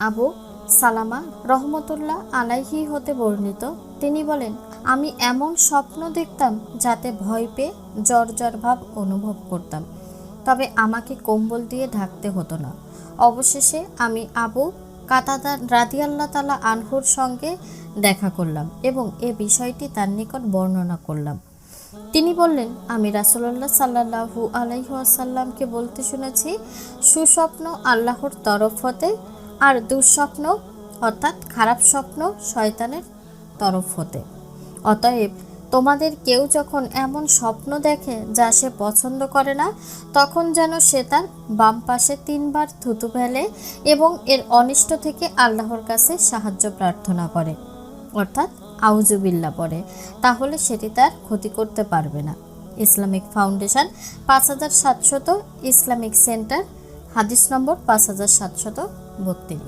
আবু সালামা রহমতুল্লাহ আলাইহি হতে বর্ণিত, তিনি বলেন, আমি এমন স্বপ্ন দেখতাম যাতে ভয় পেয়ে জ্বর জ্বর ভাব অনুভব করতাম, তবে আমাকে কম্বল দিয়ে ঢাকতে হতো না। অবশেষে আমি আবু কাতাদা রাদিয়াল্লাহু তাআলা আনহুর সঙ্গে দেখা করলাম এবং এ বিষয়টি তার নিকট বর্ণনা করলাম। তিনি বললেন, আমি রাসূলুল্লাহ সাল্লাল্লাহু আলাইহি ওয়াসাল্লামকে বলতে শুনেছি, সুস্বপ্ন আল্লাহর তরফ হতে আর দুঃস্বপ্ন অর্থাৎ খারাপ স্বপ্ন শয়তানের তরফ হতে। অতএব তোমাদের কেউ যখন এমন স্বপ্ন দেখে যা সে পছন্দ করে না, তখন যেন সে তার বাম পাশে 3 বার থুতু ফেলে এবং এর অনিষ্ট থেকে আল্লাহর কাছে সাহায্য প্রার্থনা করে, অর্থাৎ আউযুবিল্লাহ পড়ে, তাহলে সেটি তার ক্ষতি করতে পারবে না। ইসলামিক ফাউন্ডেশন 5700, ইসলামিক সেন্টার, হাদিস নম্বর 5732।